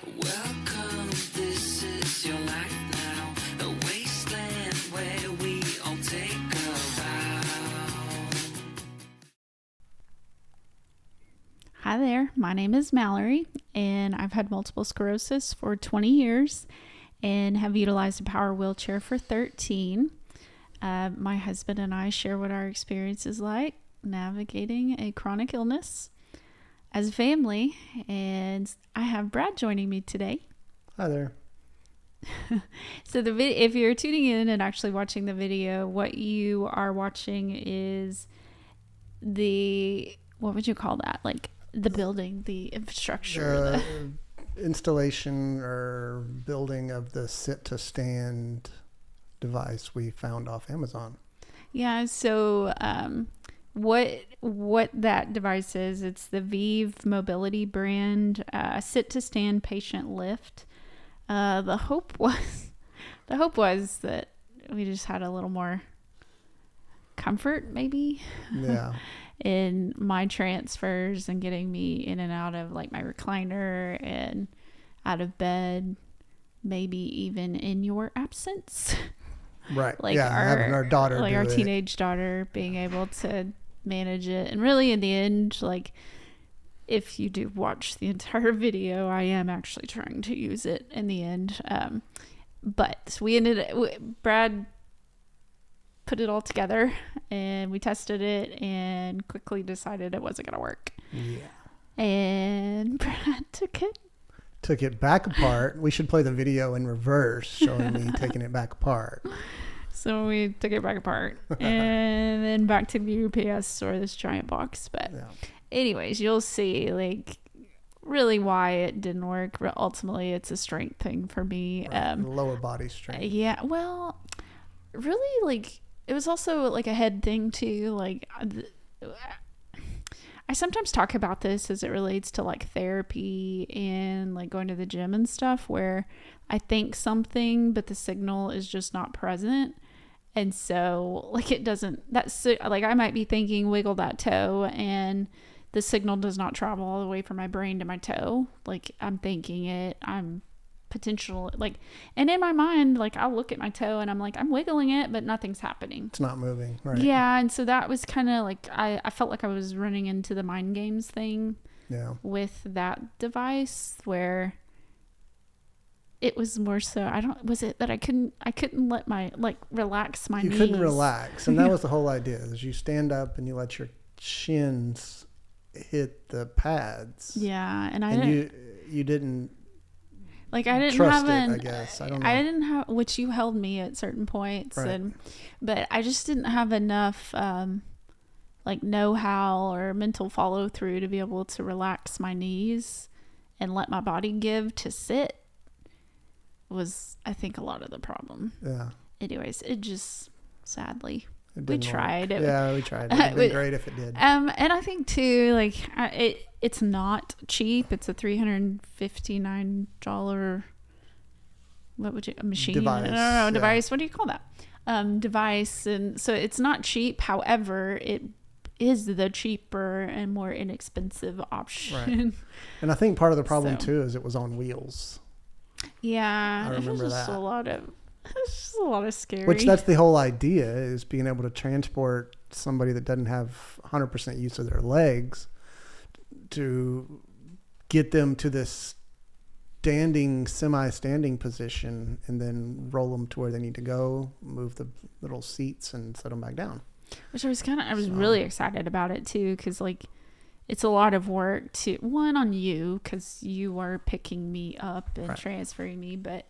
Welcome, this is your life now, a wasteland where we all take a vow. Hi there, my name is Mallory, and I've had multiple sclerosis for 20 years and have utilized a power wheelchair for 13. My husband and I share what our experience is like navigating a chronic illness as a family, and I have Brad joining me today. Hi there. So if you're tuning in and actually watching the video, what you are watching is what would you call that? Like the building, the infrastructure. Installation or building of the sit-to-stand device we found off Amazon. Yeah, so what that device is, it's the Vive mobility brand sit-to-stand patient lift. The hope was that we just had a little more comfort, maybe. Yeah. In my transfers and getting me in and out of like my recliner and out of bed, maybe even in your absence. Right. Like having our daughter, like our teenage daughter, being able to manage it. And really in the end, like if you do watch the entire video, I am actually trying to use it in the end. But Brad put it all together and we tested it and quickly decided it wasn't going to work. Yeah. And Brad took it back apart. We should play the video in reverse showing me taking it back apart. So we took it back apart and then back to the UPS store, this giant box. But anyways, you'll see like really why it didn't work. Ultimately, it's a strength thing for me. Right. Lower body strength. Yeah. Well, really, like it was also like a head thing too. Like I sometimes talk about this as it relates to like therapy and like going to the gym and stuff, where I think something, but the signal is just not present. And so like I might be thinking wiggle that toe and the signal does not travel all the way from my brain to my toe. Like I'm thinking it, I'm potential, like, and in my mind, like I'll look at my toe and I'm like, I'm wiggling it, but nothing's happening. It's not moving. Right. Yeah. And so that was kind of like, I felt like I was running into the mind games thing with that device, where it was more so, was it that I couldn't let my, like, relax my knees. You couldn't relax. And that was the whole idea, is you stand up and you let your shins hit the pads. Yeah. And you didn't, like I didn't trust have I guess. I don't know. I didn't have, which you held me at certain points, right. But I just didn't have enough like know-how or mental follow-through to be able to relax my knees and let my body give to sit. Was I think a lot of the problem. Yeah. Anyways, it just sadly we tried. We tried. It would have been great if it did. And I think too, like it's not cheap. It's a $359 machine? Device. I don't know, device. What do you call that? Device. And so it's not cheap. However, it is the cheaper and more inexpensive option. Right. And I think part of the problem too is it was on wheels. Yeah. I remember that. It's just a lot of scary. Which that's the whole idea, is being able to transport somebody that doesn't have 100% use of their legs, to get them to this semi-standing position, and then roll them to where they need to go, move the little seats and set them back down. Which I was really excited about it too, because like it's a lot of work on you, because you are picking me up and transferring me, but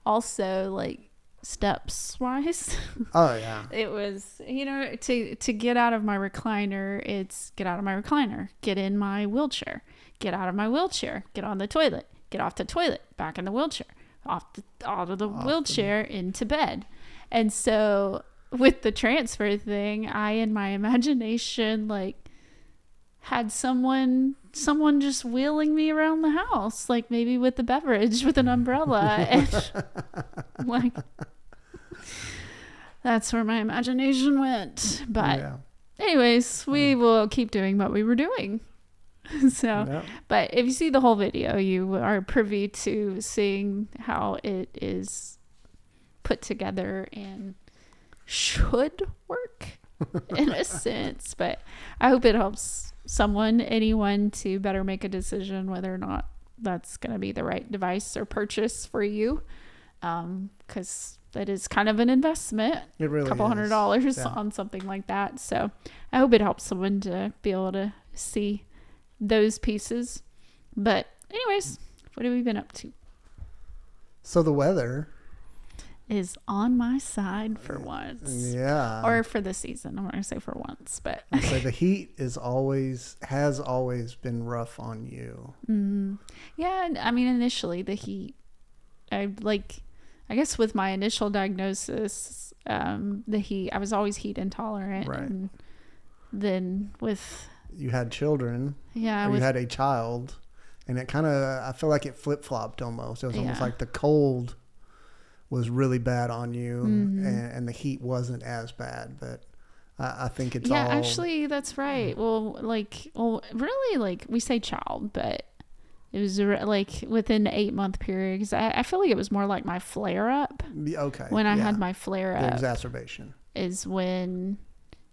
also like steps wise. Oh yeah. It was, to get out of my recliner, it's get out of my recliner, get in my wheelchair, get out of my wheelchair, get on the toilet, get off the toilet, back in the wheelchair, out of the wheelchair into bed. And so with the transfer thing, I in my imagination like had someone just wheeling me around the house, like maybe with a beverage, with an umbrella. And like, that's where my imagination went. But anyways, we will keep doing what we were doing. So, Yep. but if you see the whole video, you are privy to seeing how it is put together and should work in a sense. But I hope it helps anyone to better make a decision whether or not that's going to be the right device or purchase for you. Because that is kind of an investment. It really a couple is. $100 on something like that. So I hope it helps someone to be able to see those pieces. But anyways, what have we been up to? So the weather Is on my side for once. Yeah. Or for the season. I'm not going to say for once, but. So the heat has always been rough on you. Mm-hmm. Yeah. I mean, initially the heat, I guess with my initial diagnosis, the heat, I was always heat intolerant. Right. And then with. You had children. Yeah. Or you had a child. And it kind of, I feel like it flip-flopped almost. It was almost like the cold was really bad on you, and the heat wasn't as bad. But I think it's all... Yeah, actually, that's right. Well, really, like, we say child, but it was, like, within the 8-month period. Because I feel like it was more like my flare-up. Okay. When I had my flare-up. The exacerbation. Is when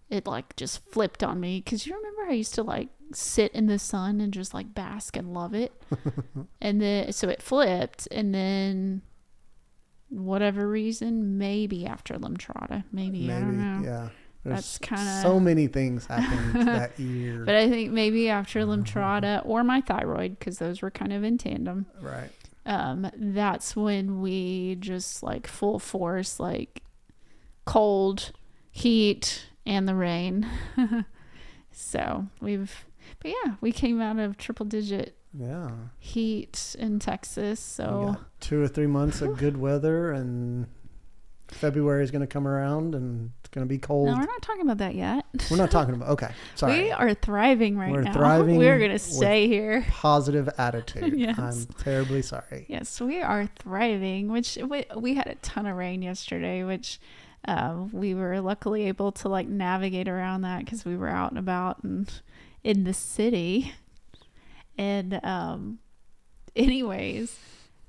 it, like, just flipped on me. Because you remember I used to, like, sit in the sun and just, like, bask and love it. And then, so it flipped, and then... whatever reason, maybe after Lemtrada, maybe I don't know. Yeah, that's kind of so many things happened that year. But I think maybe after Lemtrada or my thyroid, because those were kind of in tandem. Right. That's when we just like full force, like cold, heat, and the rain. So but yeah, we came out of triple digit heat in Texas. So 2 or 3 months of good weather, and February is going to come around and it's going to be cold. No, we're not talking about that yet. We're not talking about, okay, sorry. We are thriving now. We're thriving. We're going to stay here. Positive attitude. Yes. I'm terribly sorry. Yes, we are thriving, which we had a ton of rain yesterday, which we were luckily able to like navigate around that because we were out and about and in the city. And anyways,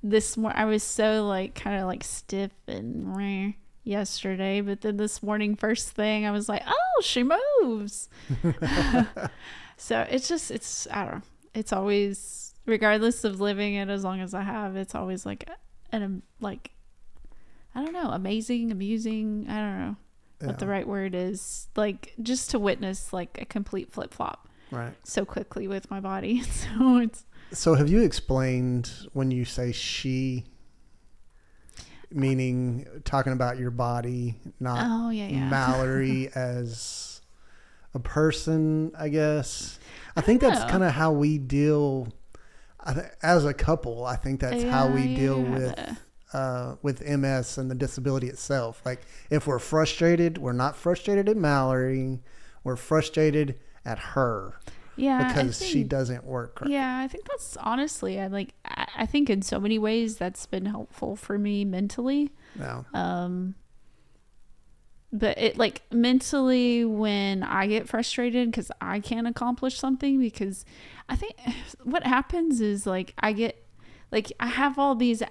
I was so like kind of like stiff and meh yesterday, but then this morning first thing I was like, oh, she moves. So it's I don't know, it's always, regardless of living it as long as I have, it's always like like I don't know, amazing, amusing, I don't know what the right word is, like just to witness like a complete flip-flop right so quickly with my body. So have you explained when you say she, meaning talking about your body, not Mallory as a person, I guess? I think that's kind of how we deal as a couple. I think that's how we deal with MS and the disability itself. Like if we're frustrated, we're not frustrated at Mallory, we're frustrated at her. Yeah, because she doesn't work right. Yeah, I think that's honestly, I think in so many ways that's been helpful for me mentally. Yeah. But it like mentally when I get frustrated because I can't accomplish something, because I think what happens is like I get like I have all these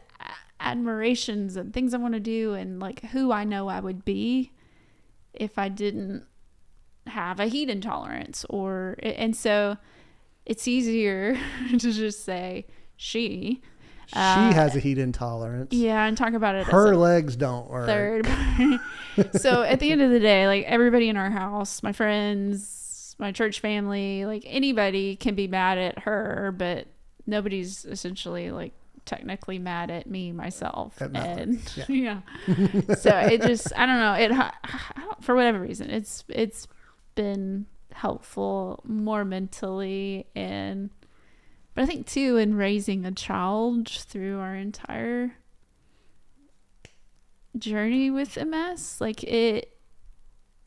admirations and things I want to do and like who I know I would be if I didn't have a heat intolerance, and so it's easier to just say she has a heat intolerance, and talk about it her as legs don't work third. So at the end of the day, like everybody in our house, my friends, my church family, like anybody can be mad at her, but nobody's essentially like technically mad at me myself. And so it just I don't know, for whatever reason it's been helpful more mentally, but I think too in raising a child through our entire journey with MS, like it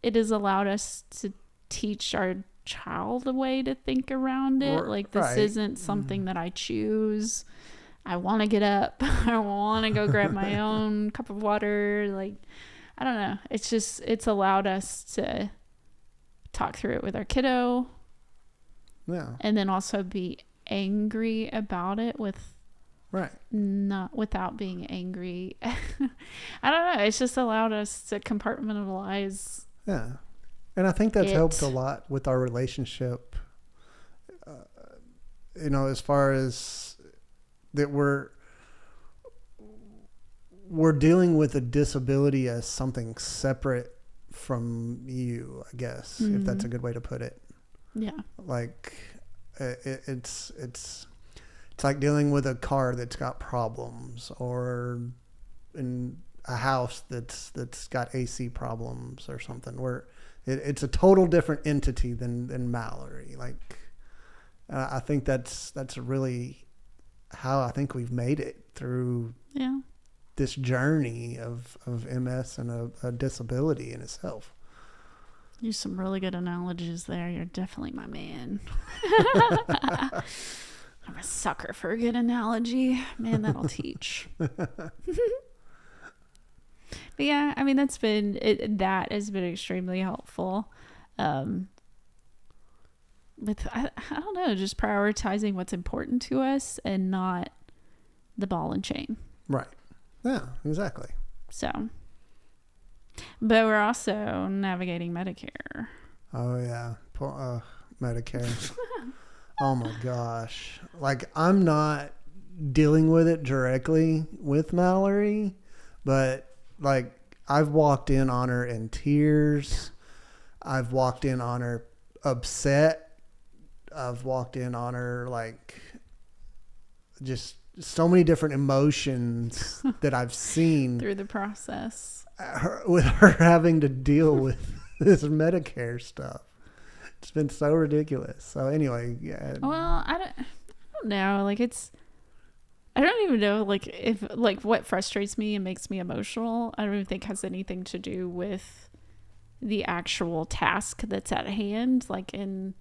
has allowed us to teach our child a way to think around it. Like this isn't something that I choose. I want to get up. I want to go grab my own cup of water. Like, I don't know. It's allowed us to talk through it with our kiddo Yeah. And then also be angry about it not without being angry. I don't know. It's just allowed us to compartmentalize. Yeah. And I think that's helped a lot with our relationship. As far as that we're dealing with a disability as something separate from you, I guess, if that's a good way to put it. Yeah. Like it's like dealing with a car that's got problems, or in a house that's got AC problems or something, where it's a total different entity than Mallory. Like, I think that's really how I think we've made it through this journey of MS and a disability in itself. Use some really good analogies there. You're definitely my man. I'm a sucker for a good analogy. Man, that'll teach. But yeah, I mean, that has been extremely helpful. With, I don't know, just prioritizing what's important to us and not the ball and chain. Right. Yeah, exactly. So, but we're also navigating Medicare. Oh yeah. Medicare. Oh my gosh. Like, I'm not dealing with it directly with Mallory, but like, I've walked in on her in tears. I've walked in on her upset. I've walked in on her like just so many different emotions that I've seen through the process. With her having to deal with this Medicare stuff. It's been so ridiculous. So anyway, yeah. Well, I don't know. Like, I don't even know, like, if, like, what frustrates me and makes me emotional, I don't even think has anything to do with the actual task that's at hand, like in,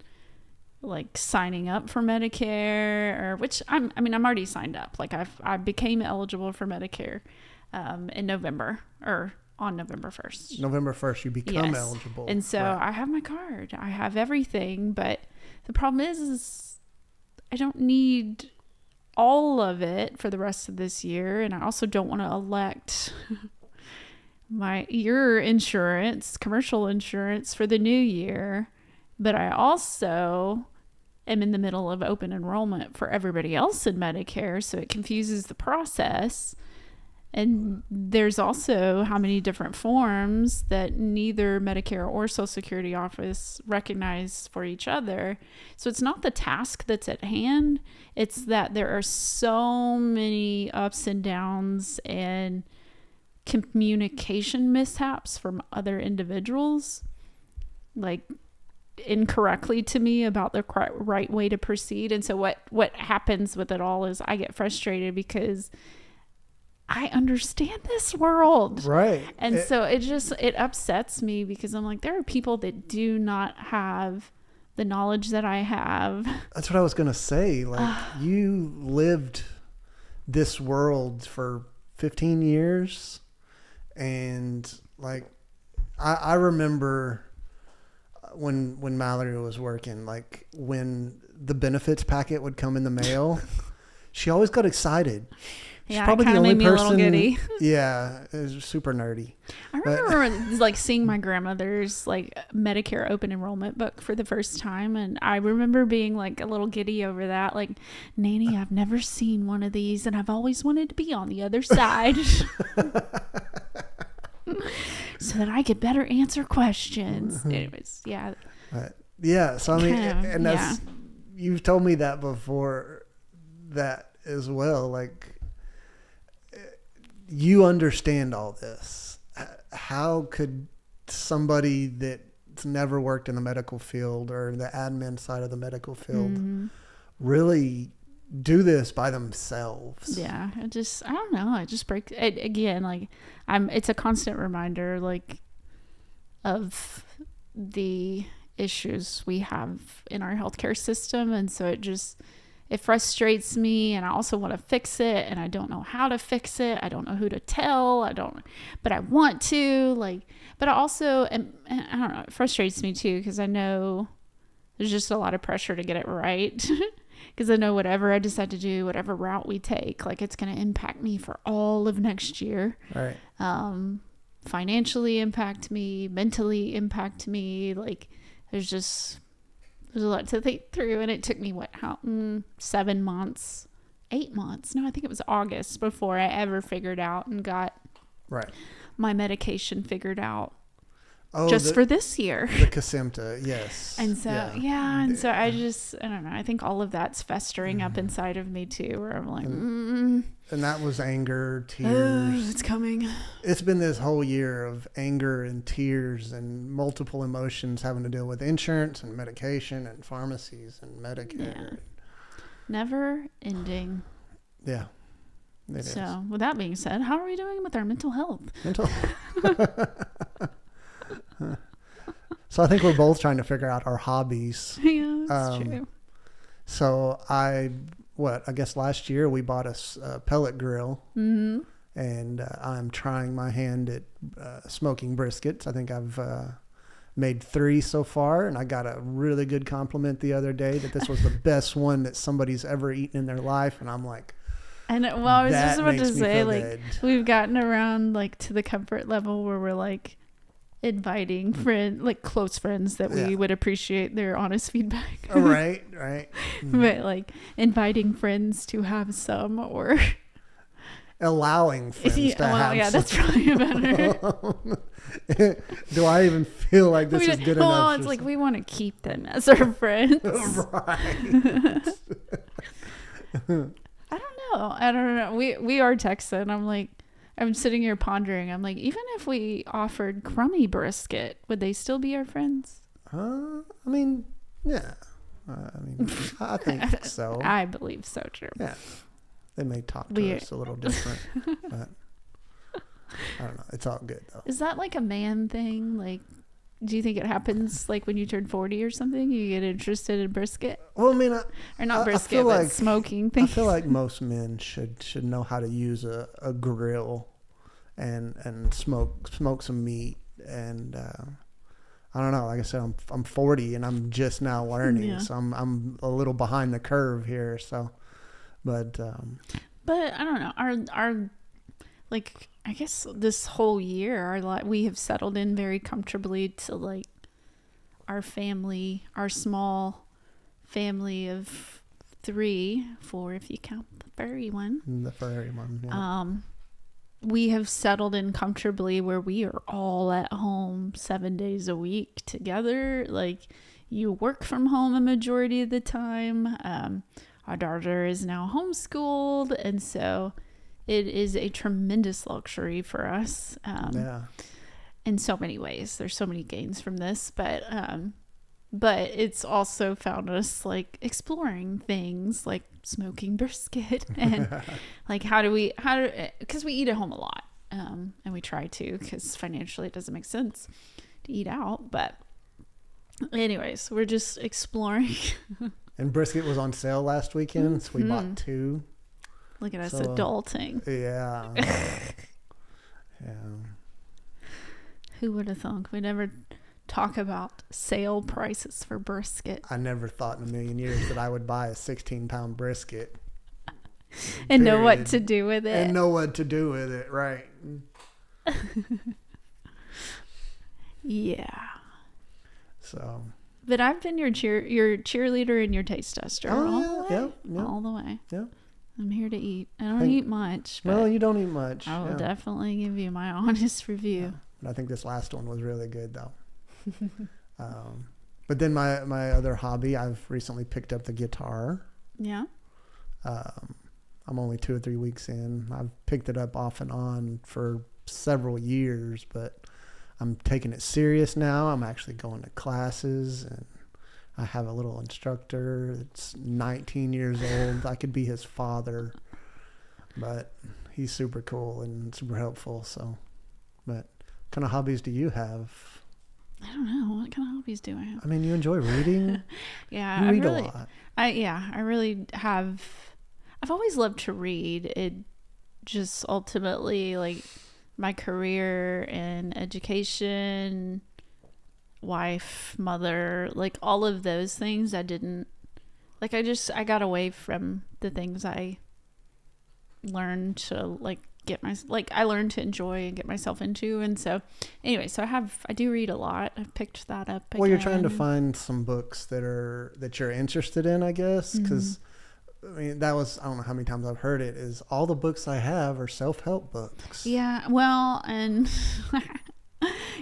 like, signing up for Medicare, or which I'm already signed up. Like, I became eligible for Medicare in November, or on November 1st. November 1st, you become eligible. And so I have my card. I have everything. But the problem is I don't need all of it for the rest of this year. And I also don't want to elect your insurance, commercial insurance, for the new year. But I also am in the middle of open enrollment for everybody else in Medicare. So it confuses the process. And there's also how many different forms that neither Medicare or Social Security office recognize for each other. So it's not the task that's at hand. It's that there are so many ups and downs and communication mishaps from other individuals, like incorrectly to me about the right way to proceed. And so what happens with it all is I get frustrated because I understand this world. Right. And so it upsets me because I'm like, there are people that do not have the knowledge that I have. That's what I was going to say. Like, you lived this world for 15 years. And like, I remember when Mallory was working, like when the benefits packet would come in the mail, she always got excited. She's probably the only person. Made me a little giddy. Yeah, it was super nerdy. I remember like seeing my grandmother's like Medicare open enrollment book for the first time, and I remember being like a little giddy over that. Like, Nanny, I've never seen one of these, and I've always wanted to be on the other side, so that I could better answer questions. Mm-hmm. Anyways, yeah. Yeah. So I mean, and that's you've told me that before, that as well. Like, you understand all this. How could somebody that's never worked in the medical field or the admin side of the medical field really do this by themselves? Yeah, I don't know. I just break it again. Like, it's a constant reminder, like, of the issues we have in our healthcare system. And so it frustrates me, and I also want to fix it, and I don't know how to fix it. I don't know who to tell. But I want to, like, but I also, and I don't know, it frustrates me too, because I know there's just a lot of pressure to get it right. Because I know whatever I decide to do, whatever route we take, like it's going to impact me for all of next year. Right. Financially impact me, mentally impact me. Like there's a lot to think through. And it took me 7 months, 8 months. No, I think it was August before I ever figured out and got my medication figured out. For this year. The Kesimpta, yes. And so, and so I don't know. I think all of that's festering up inside of me too, where I'm like, and that was anger, tears. It's coming. It's been this whole year of anger and tears and multiple emotions having to deal with insurance and medication and pharmacies and Medicare. Yeah. Never ending. Yeah. So, with that being said, how are we doing with our mental health? So I think we're both trying to figure out our hobbies. Yeah, that's true. So I guess last year we bought a pellet grill, and I'm trying my hand at smoking briskets. I think I've made 3 so far, and I got a really good compliment the other day that this was the best one that somebody's ever eaten in their life, and I'm like, and well, I was just about to say, like, good. We've gotten around like to the comfort level where we're like inviting close friends that we would appreciate their honest feedback. Right. But like inviting friends to have some, or allowing friends to have some. That's probably better. Do I even feel like this is good enough? Well, it's like we want to keep them as our friends. Right. I don't know. We are texting. I'm sitting here pondering. I'm like, even if we offered crummy brisket, would they still be our friends? I mean, yeah. I think so. I believe so, too. Yeah. They may talk to us a little different, but I don't know. It's all good, though. Is that like a man thing? Like, do you think it happens like when you turn 40 or something? You get interested in brisket? Well, I mean, brisket, but smoking things. I feel like most men should know how to use a grill and smoke some meat. And I don't know. Like I said, I'm 40 and I'm just now learning, so I'm a little behind the curve here. So, but I don't know. Our like, I guess this whole year, we have settled in very comfortably to like our family, our small family of 3, 4 if you count the furry one. The furry one. Yeah. We have settled in comfortably where we are all at home 7 days a week together. Like, you work from home a majority of the time. Our daughter is now homeschooled, and so it is a tremendous luxury for us. In so many ways. There's so many gains from this, but it's also found us like exploring things like smoking brisket and like because we eat at home a lot, and we try to, because financially it doesn't make sense to eat out. But anyways, we're just exploring. And brisket was on sale last weekend, so we bought 2. Look at us adulting. Yeah. Yeah. Who would have thunk? We never talk about sale prices for brisket. I never thought in a million years that I would buy a 16-pound brisket. And know what to do with it. Right. Yeah. So. But I've been your cheerleader and your taste tester all the way. Yeah. All the way. Yeah. I'm here to eat. I don't eat much. Well, you don't eat much. I will definitely give you my honest review. Yeah. But I think this last one was really good, though. But then my other hobby, I've recently picked up the guitar. Yeah. I'm only 2 or 3 weeks in. I've picked it up off and on for several years, but I'm taking it serious now. I'm actually going to classes, and I have a little instructor that's 19 years old. I could be his father, but he's super cool and super helpful. So, but what kind of hobbies do you have? I don't know. What kind of hobbies do I have? I mean, you enjoy reading? Yeah. You read a lot. I really have. I've always loved to read. It just ultimately, like, my career and education wife, mother, like all of those things. I didn't like, I got away from the things I learned to like I learned to enjoy and get myself into. And so anyway, so I do read a lot. I've picked that up again. Well, you're trying to find some books that you're interested in, I guess, because I mean, that was, I don't know how many times I've heard it, is all the books I have are self-help books. Yeah, well, and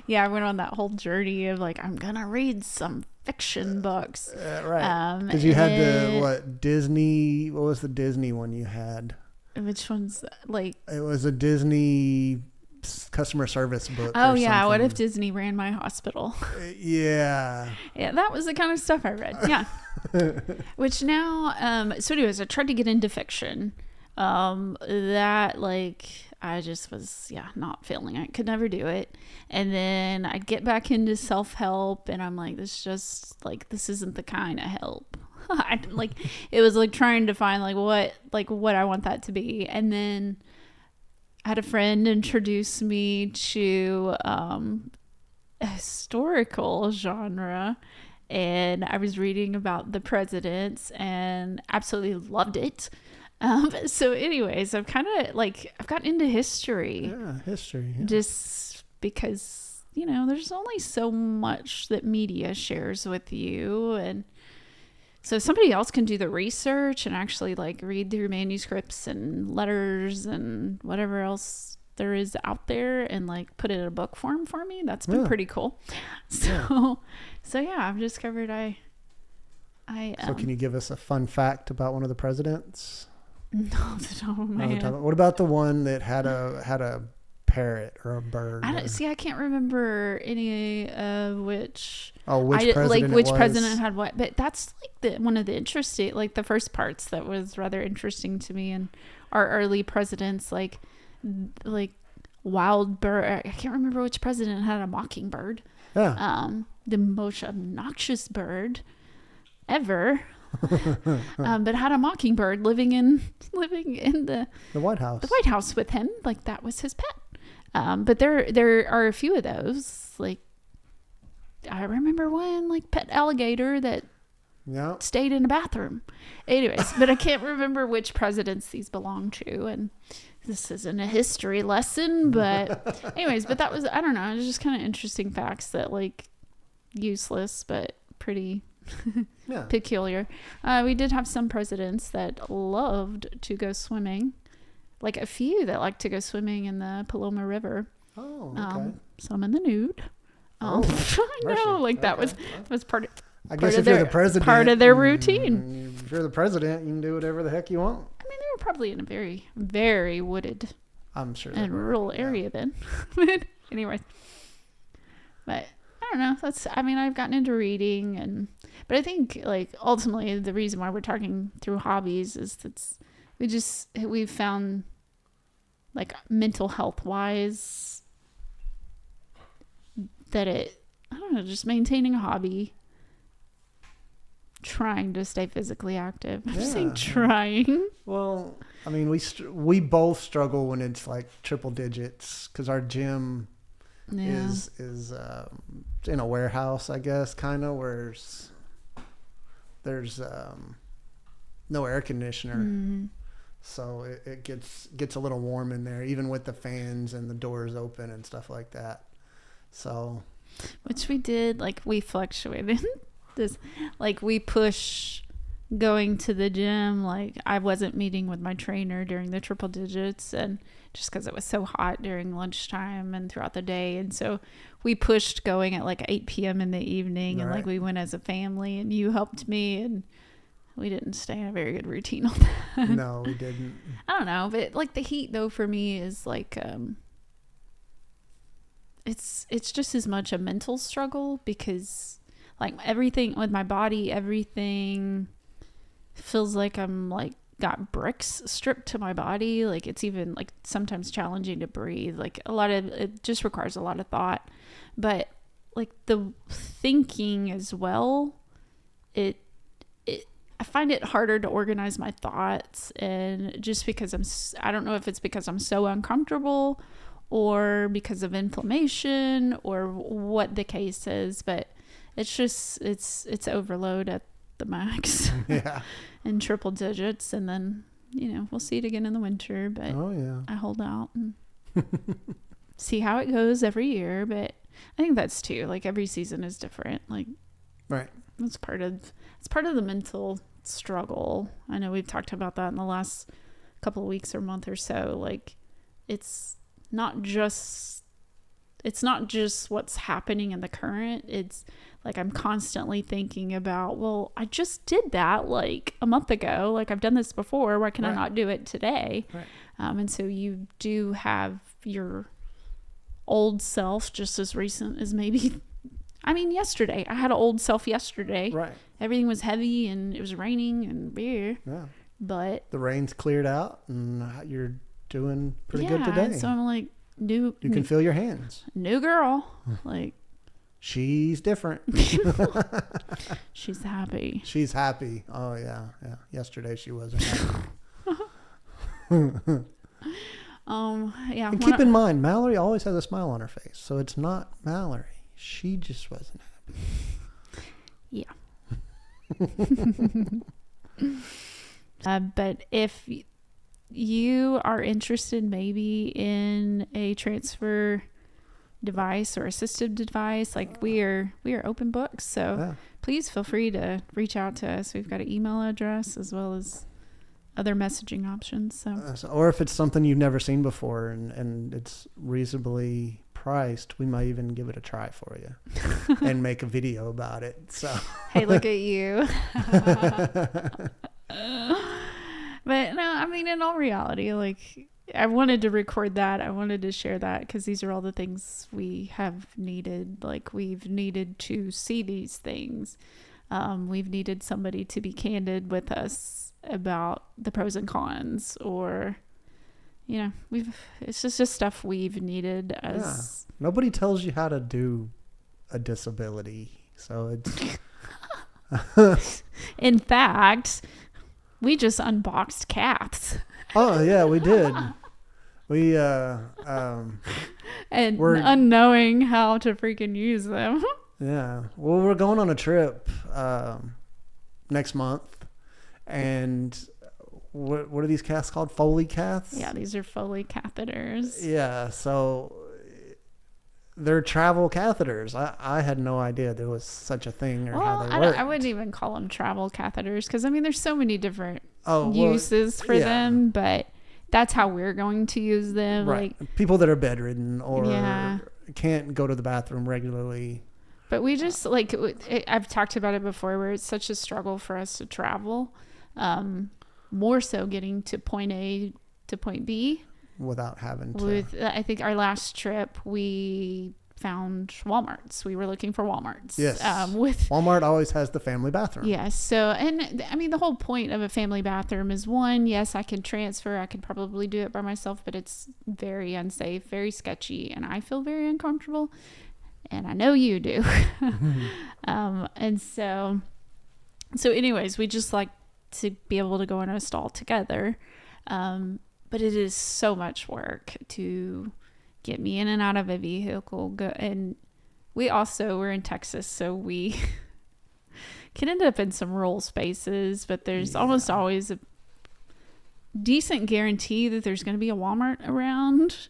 yeah, I went on that whole journey of like, I'm gonna read some fiction books. Right. Because you had what was the Disney one you had? Which one's like? It was a Disney customer service book. Oh yeah, what if Disney ran my hospital? Yeah. Yeah, that was the kind of stuff I read. Yeah. Which now, so anyways, I tried to get into fiction. That like I just was not feeling it. Could never do it. And then I'd get back into self-help, and I'm like, this isn't the kind of help. It was like trying to find what I want that to be. And then I had a friend introduce me to a historical genre, and I was reading about the presidents and absolutely loved it. So anyways, I've gotten into history. Yeah, history. Yeah. Just because, there's only so much that media shares with you, and so somebody else can do the research and actually read through manuscripts and letters and whatever else there is out there and put it in a book form for me. That's been pretty cool. So I've discovered So can you give us a fun fact about one of the presidents? No, off the top of my head. What about the one that had a parrot or a bird? I can't remember any of which. Oh, which president had what? But that's one of the interesting, the first parts that was rather interesting to me, and our early presidents, like wild bird. I can't remember which president had a mockingbird. Yeah. The most obnoxious bird ever. But had a mockingbird living in the White House. The White House with him, that was his pet. But there are a few of those. I remember one pet alligator that stayed in a bathroom. Anyways, but I can't remember which presidents these belong to, and this isn't a history lesson, but anyways, but that was, I don't know, it was just kind of interesting facts that useless but pretty peculiar. We did have some presidents that loved to go swimming, a few that like to go swimming in the Paloma River. Oh, okay. Some in the nude. I know, that was part of. I guess if you're the president, part of their routine. If you're the president, you can do whatever the heck you want. I mean, they were probably in a very, very wooded, I'm sure, and rural area then. But anyways, but I don't know. I've gotten into reading, but I think ultimately the reason why we're talking through hobbies is we've found mental health wise that I don't know, just maintaining a hobby, trying to stay physically active. I'm just saying trying. Well, I mean, we both struggle when it's triple digits because our gym is in a warehouse, I guess, kind of, where there's no air conditioner. Mm-hmm. So it gets a little warm in there, even with the fans and the doors open and stuff like that. So, which we did, we fluctuated this, we push going to the gym. I wasn't meeting with my trainer during the triple digits, and just because it was so hot during lunchtime and throughout the day. And so we pushed going at 8 p.m. in the evening, and we went as a family, and you helped me, and we didn't stay in a very good routine on that. No, we didn't. I don't know, but the heat though for me is it's just as much a mental struggle, because everything with my body, everything feels like I'm got bricks stripped to my body. It's even sometimes challenging to breathe. A lot of it just requires a lot of thought, but the thinking as well, I find it harder to organize my thoughts, and just because I don't know if it's because I'm so uncomfortable or because of inflammation or what the case is, but it's just, it's overload at the max. Yeah. In triple digits. And then, we'll see it again in the winter, but I hold out and see how it goes every year. But I think that's too, like every season is different. Like, right. It's part of the mental struggle. I know we've talked about that in the last couple of weeks or month or so. Like, it's not just what's happening in the current. It's like I'm constantly thinking about, well, I just did that like a month ago. Like, I've done this before. Why can I not do it today? Right. And so you do have your old self just as recent as maybe, yesterday. I had an old self yesterday. Right. Everything was heavy and it was raining and beer. Yeah. But the rain's cleared out and you're doing pretty good today. So I'm like, you can feel your hands. New girl. Like, she's different. She's happy. She's happy. Oh yeah. Yeah. Yesterday she wasn't happy. Yeah. And keep in mind, Mallory always has a smile on her face. So it's not Mallory. She just wasn't happy. Yeah. But if you are interested maybe in a transfer device or assistive device, like we are open books. So please feel free to reach out to us. We've got an email address as well as other messaging options. So or if it's something you've never seen before and it's reasonably priced, we might even give it a try for you and make a video about it. So hey, look at you. But no, in all reality, like, I wanted to record that. I wanted to share that because these are all the things we have needed. Like, we've needed to see these things. We've needed somebody to be candid with us about the pros and cons, or, it's just stuff we've needed as. Yeah. Nobody tells you how to do a disability. So it's. In fact, we just unboxed cats. Oh yeah, we did. We and unknowing how to freaking use them. Yeah. Well, we're going on a trip next month, and what are these cats called? Foley cats? Yeah, these are Foley catheters. Yeah, so they're travel catheters. I had no idea there was such a thing or how they work. I wouldn't even call them travel catheters because, there's so many different uses for them, but that's how we're going to use them. Right. Like, people that are bedridden or can't go to the bathroom regularly. But we just, I've talked about it before, where it's such a struggle for us to travel, more so getting to point A to point B. Without having to. I think our last trip, we found Walmarts. We were looking for Walmarts. Yes. Walmart always has the family bathroom. Yes. So, and the whole point of a family bathroom is, one, yes, I can transfer. I could probably do it by myself, but it's very unsafe, very sketchy, and I feel very uncomfortable. And I know you do. And so anyways, we just like to be able to go in a stall together. But it is so much work to get me in and out of a vehicle. And we're in Texas, so we can end up in some rural spaces, but there's almost always a decent guarantee that there's going to be a Walmart around,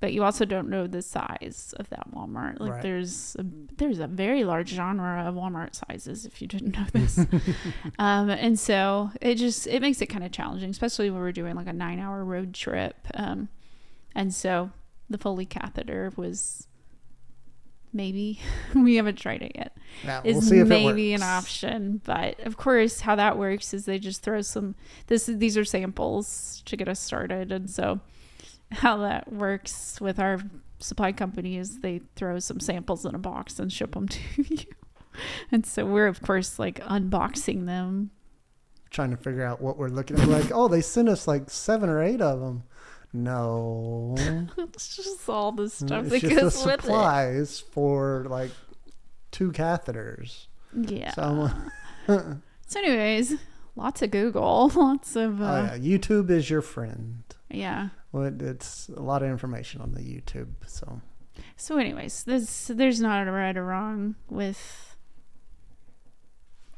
but you also don't know the size of that Walmart. Like, there's a very large genre of Walmart sizes, if you didn't know this. And so it makes it kind of challenging, especially when we're doing like a 9-hour road trip. And so the Foley catheter was maybe, we haven't tried it yet. Yeah, we'll see if maybe it works. An option. But of course, how that works is they just throw these are samples to get us started. And so how that works with our supply company is they throw some samples in a box and ship them to you. And so we're, of course, like unboxing them, trying to figure out what we're looking at. Like, oh, they sent us like 7 or 8 of them. No, it's just all the stuff it's that just goes the with supplies for like 2 catheters. Yeah. So anyways, lots of Google, lots of YouTube is your friend. Yeah. Well, it's a lot of information on the YouTube. So anyways, there's not a right or wrong with,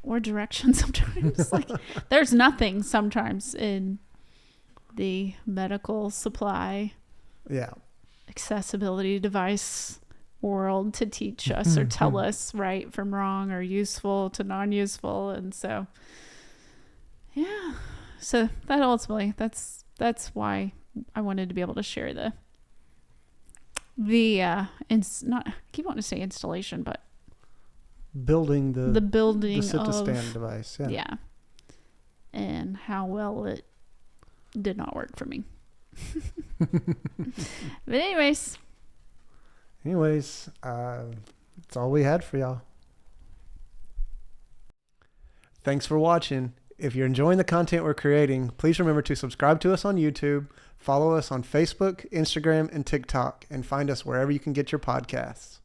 or direction sometimes. Like there's nothing sometimes in the medical supply. Yeah. Accessibility device world to teach us or tell us right from wrong or useful to non-useful. And so, yeah. So that ultimately, that's why I wanted to be able to share it's not, I keep wanting to say installation, but building the building the sit to of, stand device. Yeah. Yeah. And how well it did not work for me. But anyways, that's all we had for y'all. Thanks for watching. If you're enjoying the content we're creating, please remember to subscribe to us on YouTube, follow us on Facebook, Instagram, and TikTok, and find us wherever you can get your podcasts.